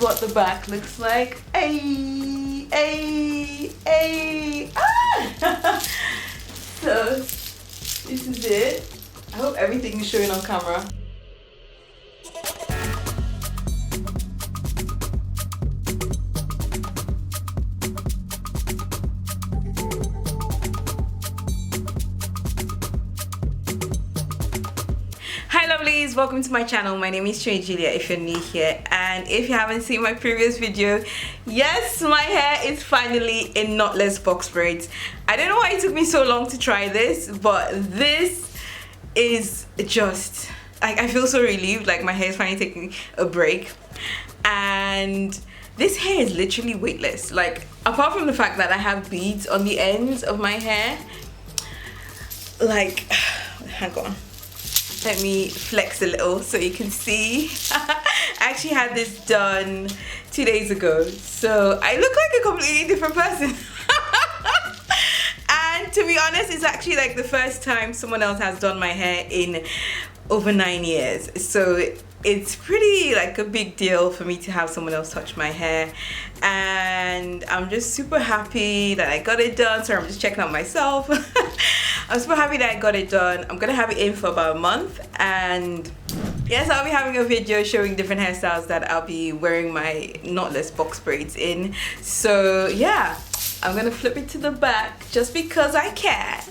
what the back looks like. Ay, ay, ay. Ah! So this is it. I hope everything is showing on camera. Hi lovelies, welcome to my channel. My name is Juliet if you're new here, and if you haven't seen my previous video, yes, my hair is finally in knotless box braids. I don't know why it took me so long to try this, but this is just, I feel so relieved, like my hair is finally taking a break. And this hair is literally weightless, like apart from the fact that I have beads on the ends of my hair. Like, hang on, let me flex a little so you can see. I actually had this done 2 days ago, so I look like a completely different person. And to be honest, it's actually like the first time someone else has done my hair in over 9 years, so it's pretty like a big deal for me to have someone else touch my hair. And I'm just super happy that I got it done. So I'm just checking out myself. I'm super happy that I got it done. I'm gonna have it in for about a month, and yes, I'll be having a video showing different hairstyles that I'll be wearing my knotless box braids in. So yeah, I'm gonna flip it to the back just because I can.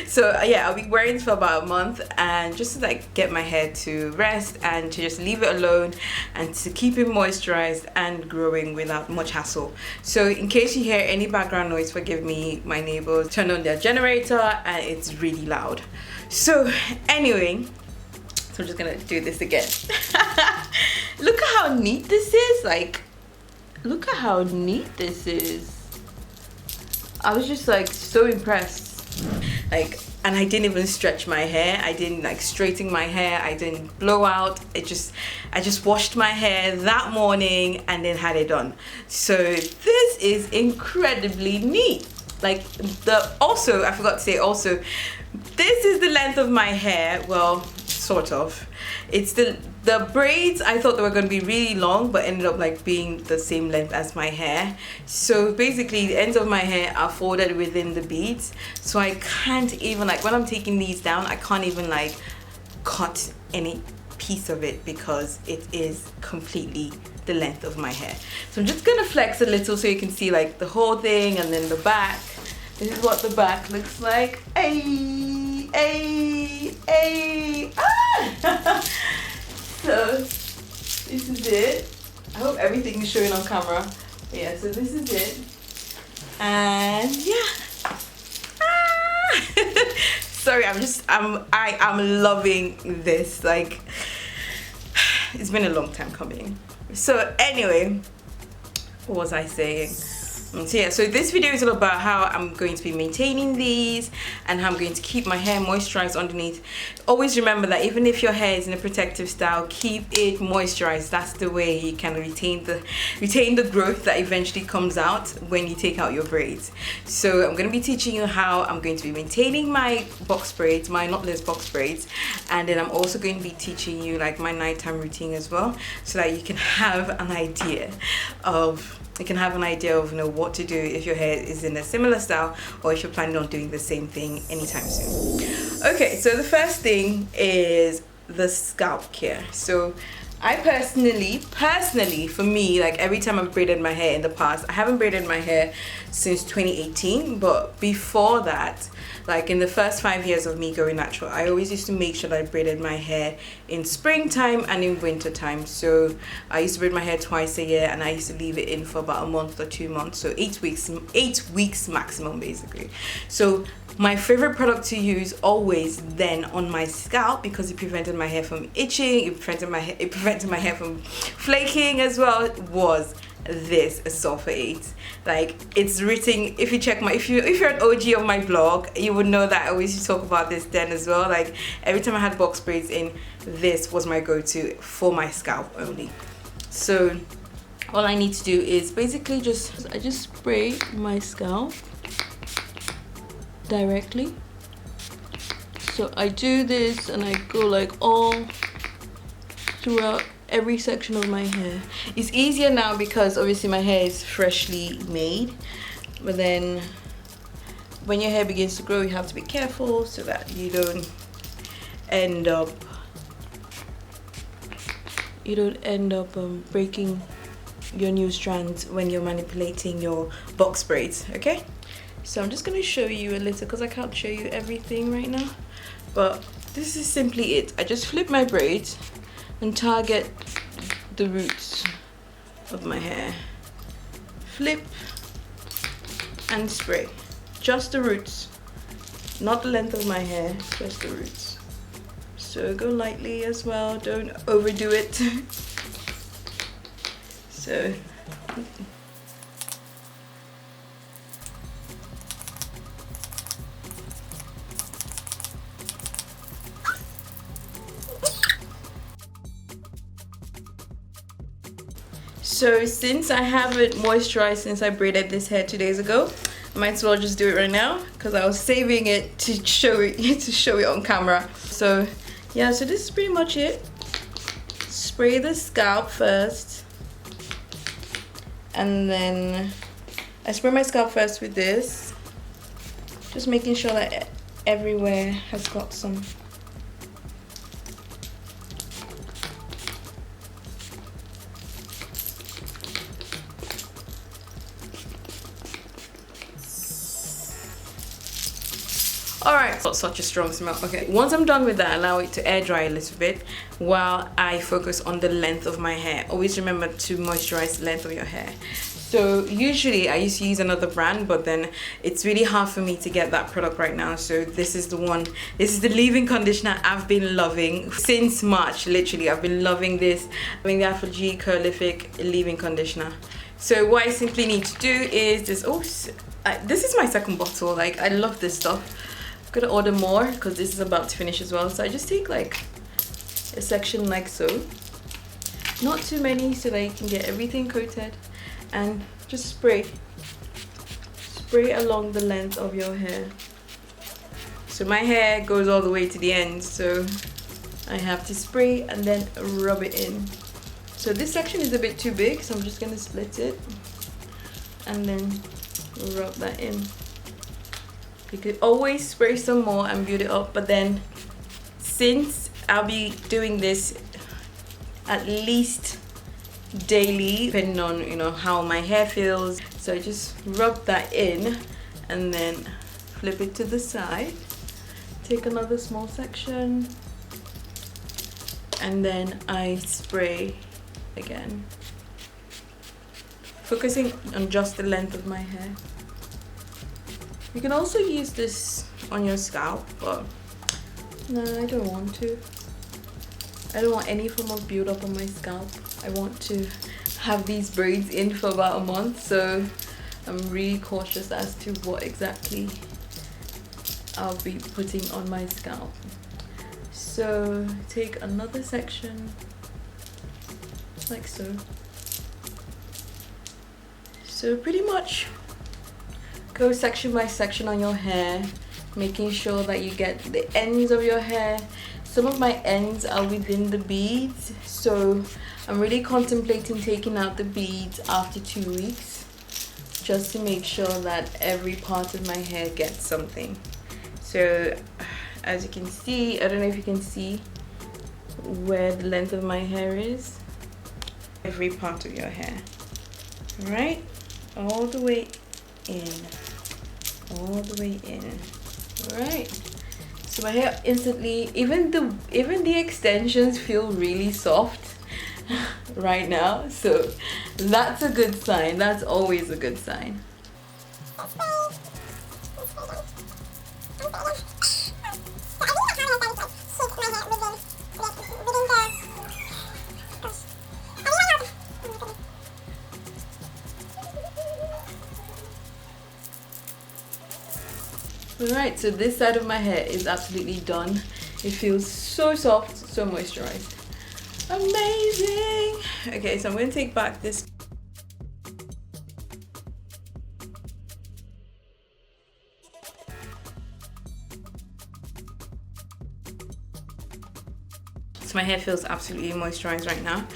So yeah, I'll be wearing it for about a month, and just to like get my hair to rest and to just leave it alone and to keep it moisturized and growing without much hassle. So in case you hear any background noise, forgive me, my neighbors turned on their generator and it's really loud. So anyway, so I'm just gonna do this again. Look at how neat this is. Like, look at how neat this is. I was just like so impressed. Like, and I didn't even stretch my hair. I didn't like straighten my hair. I didn't blow out. I just washed my hair that morning and then had it done. So this is incredibly neat. Like, also I forgot to say, also this is the length of my hair. Well, sort of. It's the braids, I thought they were going to be really long, but ended up like being the same length as my hair. So basically the ends of my hair are folded within the beads, so I can't even, like when I'm taking these down, I can't even like cut any piece of it because it is completely the length of my hair. So I'm just gonna flex a little so you can see like the whole thing, and then the back. This is what the back looks like. Ay, ay, ay. Ah! So this is it. I hope everything is showing on camera. But yeah, so this is it. And yeah. Ah! Sorry, I'm loving this. Like, it's been a long time coming. So anyway, what was I saying? So yeah, so this video is all about how I'm going to be maintaining these and how I'm going to keep my hair moisturized underneath. Always remember that even if your hair is in a protective style, keep it moisturized. That's the way you can retain the growth that eventually comes out when you take out your braids. So I'm going to be teaching you how I'm going to be maintaining my box braids, my knotless box braids, and then I'm also going to be teaching you like my nighttime routine as well, so that you can have an idea of you know what to do if your hair is in a similar style, or if you're planning on doing the same thing anytime soon. Okay, so the first thing is the scalp care. So I personally, for me, like every time I've braided my hair in the past, I haven't braided my hair since 2018, but before that, like in the first 5 years of me going natural, I always used to make sure that I braided my hair in springtime and in winter time. So I used to braid my hair twice a year, and I used to leave it in for about a month or 2 months, so 8 weeks maximum basically. So my favorite product to use always then on my scalp, because it prevented my hair from itching, it prevented my hair from flaking as well, was this sulfur 8. Like, it's written, if you're an OG of my blog, you would know that I always used to talk about this then as well. Like, every time I had box braids in, this was my go-to for my scalp only. So all I need to do is basically I just spray my scalp directly. So I do this and I go like all throughout every section of my hair. It's easier now because obviously my hair is freshly made, but then when your hair begins to grow, you have to be careful so that you don't end up breaking your new strands when you're manipulating your box braids. Okay, so I'm just going to show you a little because I can't show you everything right now, but this is simply it. I just flip my braids and target the roots of my hair. Flip and spray. Just the roots, not the length of my hair, just the roots. So go lightly as well, don't overdo it. So since I haven't moisturized since I braided this hair 2 days ago, I might as well just do it right now because I was saving it to show it on camera. So yeah, so this is pretty much it. Spray the scalp first, and then I spray my scalp first with this, just making sure that everywhere has got some. Alright, got such a strong smell. Okay, once I'm done with that, allow it to air dry a little bit while I focus on the length of my hair. Always remember to moisturize the length of your hair. So usually I used to use another brand, but then it's really hard for me to get that product right now. So this is the one. This is the leave-in conditioner I've been loving since March. Literally, I've been loving this. I mean, the Igbocurls Curlific leave-in conditioner. So what I simply need to do is this. Oh, this is my second bottle. Like, I love this stuff. I'm gonna order more because this is about to finish as well. So I just take like a section like so, not too many, so that you can get everything coated, and just spray along the length of your hair. So my hair goes all the way to the end, so I have to spray and then rub it in. So this section is a bit too big, so I'm just gonna split it and then rub that in. You could always spray some more and build it up, but then since I'll be doing this at least daily, depending on, you know, how my hair feels, so I just rub that in and then flip it to the side, take another small section, and then I spray again, focusing on just the length of my hair. You can also use this on your scalp, but no, I don't want to. I don't want any form of build up on my scalp. I want to have these braids in for about a month, so I'm really cautious as to what exactly I'll be putting on my scalp. So take another section like so. So pretty much go section by section on your hair, making sure that you get the ends of your hair. Some of my ends are within the beads, so I'm really contemplating taking out the beads after 2 weeks, just to make sure that every part of my hair gets something. So as you can see, I don't know if you can see where the length of my hair is. Every part of your hair, right? All the way in. All the way in. All right, so my hair instantly, even the extensions feel really soft right now, so that's a good sign. That's always a good sign. Alright, so this side of my hair is absolutely done. It feels so soft, so moisturized. Amazing! Okay, so I'm going to take back this. So My hair feels absolutely moisturized right now,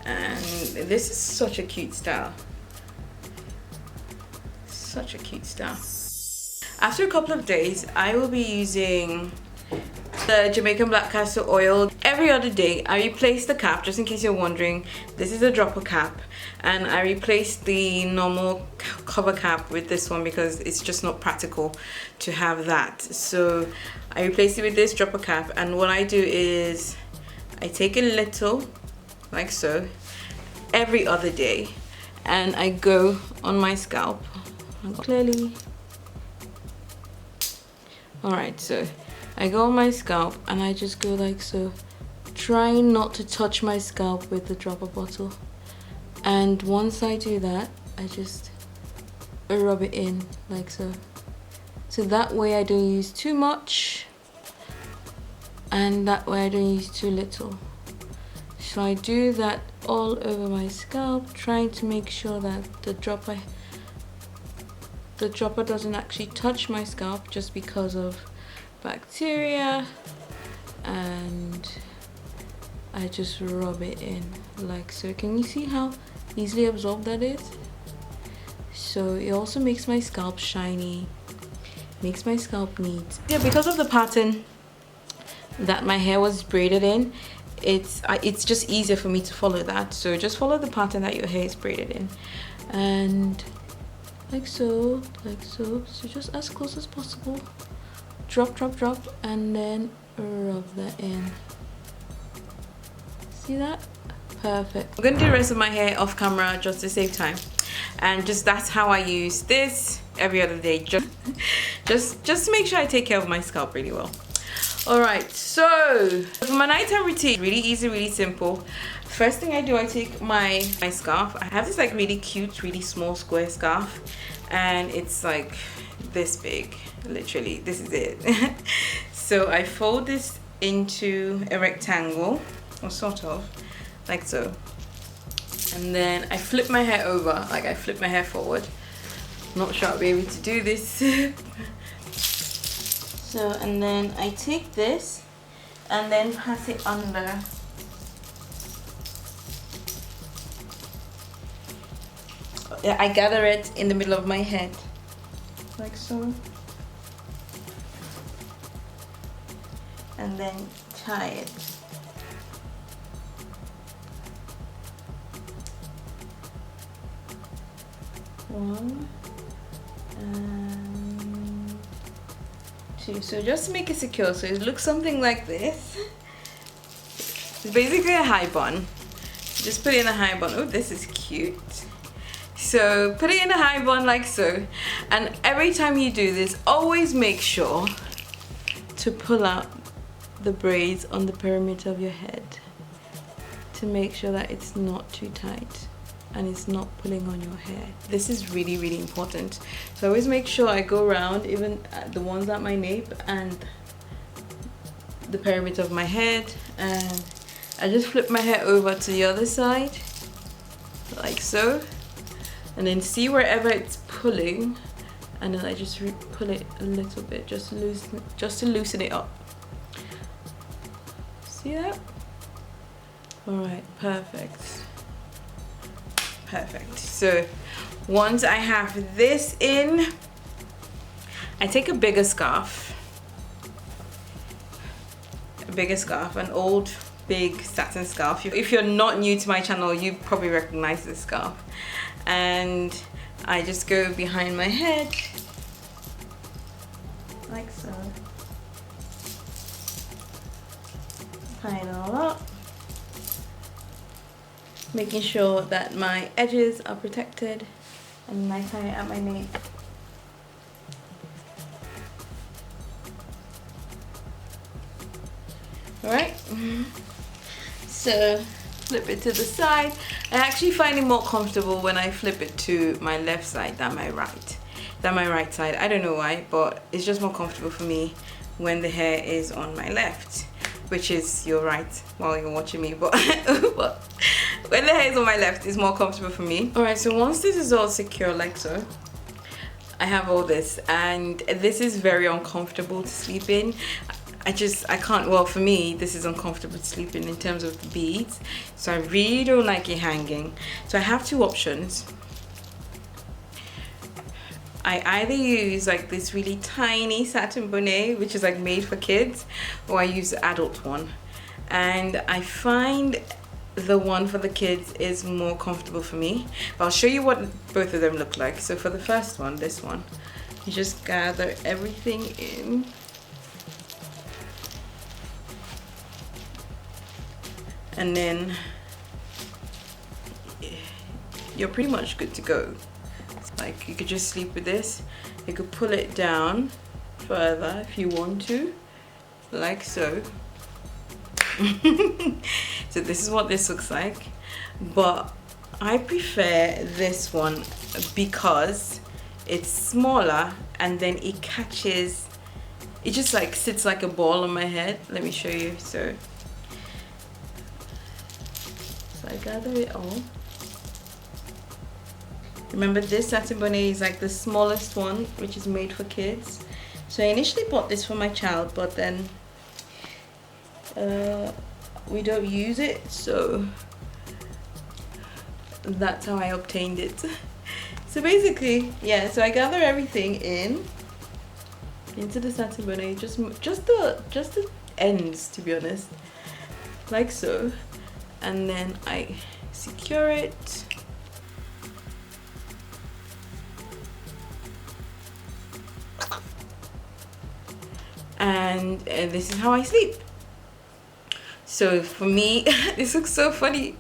and this is such a cute style. Such a cute style. After a couple of days, I will be using the Jamaican black castor oil. Every other day I replace the cap, just in case you're wondering. This is a dropper cap, and I replace the normal cover cap with this one because it's just not practical to have that. So I replace it with this dropper cap, and what I do is I take a little, like so, every other day, and I go on my scalp clearly. Alright, so I go on my scalp and I just go like so, trying not to touch my scalp with the dropper bottle. And once I do that, I just rub it in like so. So that way I don't use too much, and that way I don't use too little. So I do that all over my scalp, trying to make sure that the dropper doesn't actually touch my scalp, just because of bacteria. And I just rub it in like so. Can you see how easily absorbed that is? So it also makes my scalp shiny, makes my scalp neat. Yeah, because of the pattern that my hair was braided in, it's just easier for me to follow that. So just follow the pattern that your hair is braided in, and like so, so just as close as possible. Drop, drop, drop, and then rub that in. See that? Perfect. I'm gonna do the rest of my hair off camera just to save time, and just that's how I use this every other day, just to make sure I take care of my scalp really well. All right, so for my nighttime routine, really easy, really simple. First thing I do, I take my scarf. I have this like really cute, really small square scarf, and it's like this big, literally. This is it. So I fold this into a rectangle, or sort of, like so. And then I flip my hair over, like I flip my hair forward. Not sure I'll be able to do this. So, and then I take this and then pass it under. I gather it in the middle of my head, like so. And then tie it. One and two. So just to make it secure, so it looks something like this. It's basically a high bun. Just put it in a high bun. Oh, this is cute. So put it in a high bun like so, and every time you do this, always make sure to pull out the braids on the perimeter of your head to make sure that it's not too tight and it's not pulling on your hair. This is really, really important. So I always make sure I go around, even at the ones at my nape and the perimeter of my head, and I just flip my hair over to the other side like so, and then see wherever it's pulling, and then I just pull it a little bit, just to loosen it up. See that? All right, perfect. Perfect. So once I have this in, I take a bigger scarf, an old big satin scarf. If you're not new to my channel, you probably recognize this scarf, and I just go behind my head like so, tie it all up, making sure that my edges are protected, and I tie it at my nape. Alright, so flip it to the side. I actually find it more comfortable when I flip it to my left side than my right side. I don't know why, but it's just more comfortable for me when the hair is on my left, which is your right while you're watching me, but when the hair is on my left, it's more comfortable for me. Alright, so once this is all secure like so, I have all this, and this is very uncomfortable to sleep in. I can't, well, for me this is uncomfortable sleeping in terms of the beads, so I really don't like it hanging. So I have two options. I either use like this really tiny satin bonnet, which is like made for kids, or I use the adult one. And I find the one for the kids is more comfortable for me. But I'll show you what both of them look like. So for the first one, this one, you just gather everything in. And then you're pretty much good to go. Like, you could just sleep with this. You could pull it down further if you want to, like so. So this is what this looks like, but I prefer this one because it's smaller and then it catches, it just like sits like a ball on my head. Let me show you. So I gather it all. Remember, this satin bonnet is like the smallest one, which is made for kids. So I initially bought this for my child, but then we don't use it, so that's how I obtained it. So basically, yeah, so I gather everything into the satin bonnet, just the ends, to be honest, like so, and then I secure it. And this is how I sleep. So for me, this looks so funny.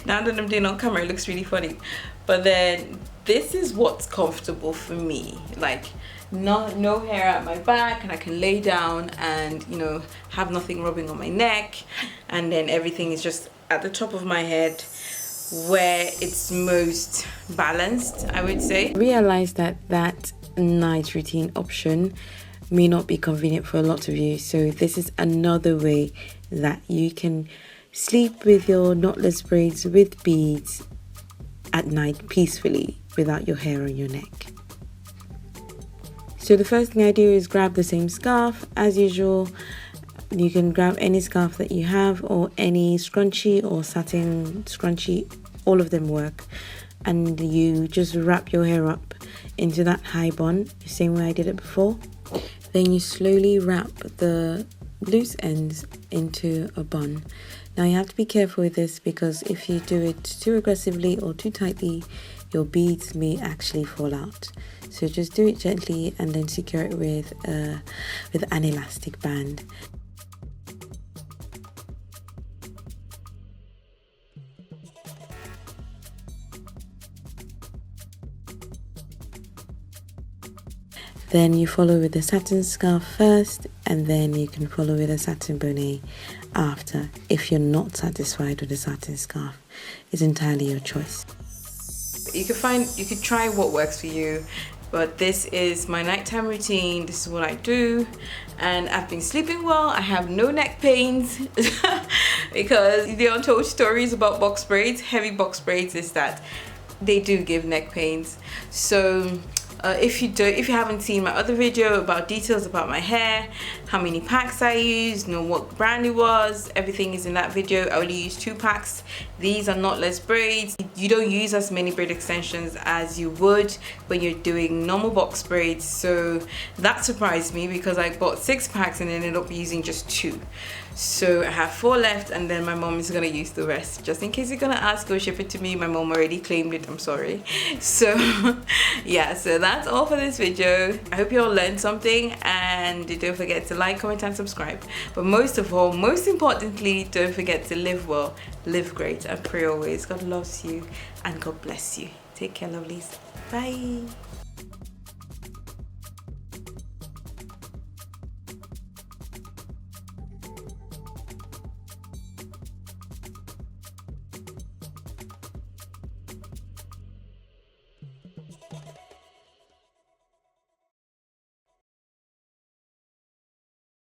Now that I'm doing it on camera, it looks really funny. But then this is what's comfortable for me. Like, no hair at my back, and I can lay down and, you know, have nothing rubbing on my neck. And then everything is just at the top of my head where it's most balanced, I would say. Realize that night routine option may not be convenient for a lot of you, so this is another way that you can sleep with your knotless braids with beads at night peacefully without your hair on your neck. So the first thing I do is grab the same scarf as usual. You can grab any scarf that you have, or any scrunchie or satin scrunchie, all of them work, and you just wrap your hair up into that high bun the same way I did it before. Then you slowly wrap the loose ends into a bun. Now you have to be careful with this, because if you do it too aggressively or too tightly, your beads may actually fall out. So just do it gently and then secure it with an elastic band. Then you follow with the satin scarf first, and then you can follow with a satin bonnet after. If you're not satisfied with the satin scarf, it's entirely your choice. You could try what works for you, but this is my nighttime routine. This is what I do, and I've been sleeping well. I have no neck pains because the untold stories about box braids, heavy box braids, is that they do give neck pains. So if you haven't seen my other video about details about my hair, how many packs I used, what brand it was, everything is in that video. I only use 2 packs. These are knotless braids. You don't use as many braid extensions as you would when you're doing normal box braids, so that surprised me because I bought 6 packs and ended up using just 2. So I have 4 left, and then my mom is gonna use the rest. Just in case you're gonna ask, go ship it to me. My mom already claimed it, I'm sorry. So yeah, so that's all for this video. I hope you all learned something, and don't forget to like, comment and subscribe. But most of all, most importantly, don't forget to live well, live great, and pray always. God loves you and God bless you. Take care, lovelies. Bye.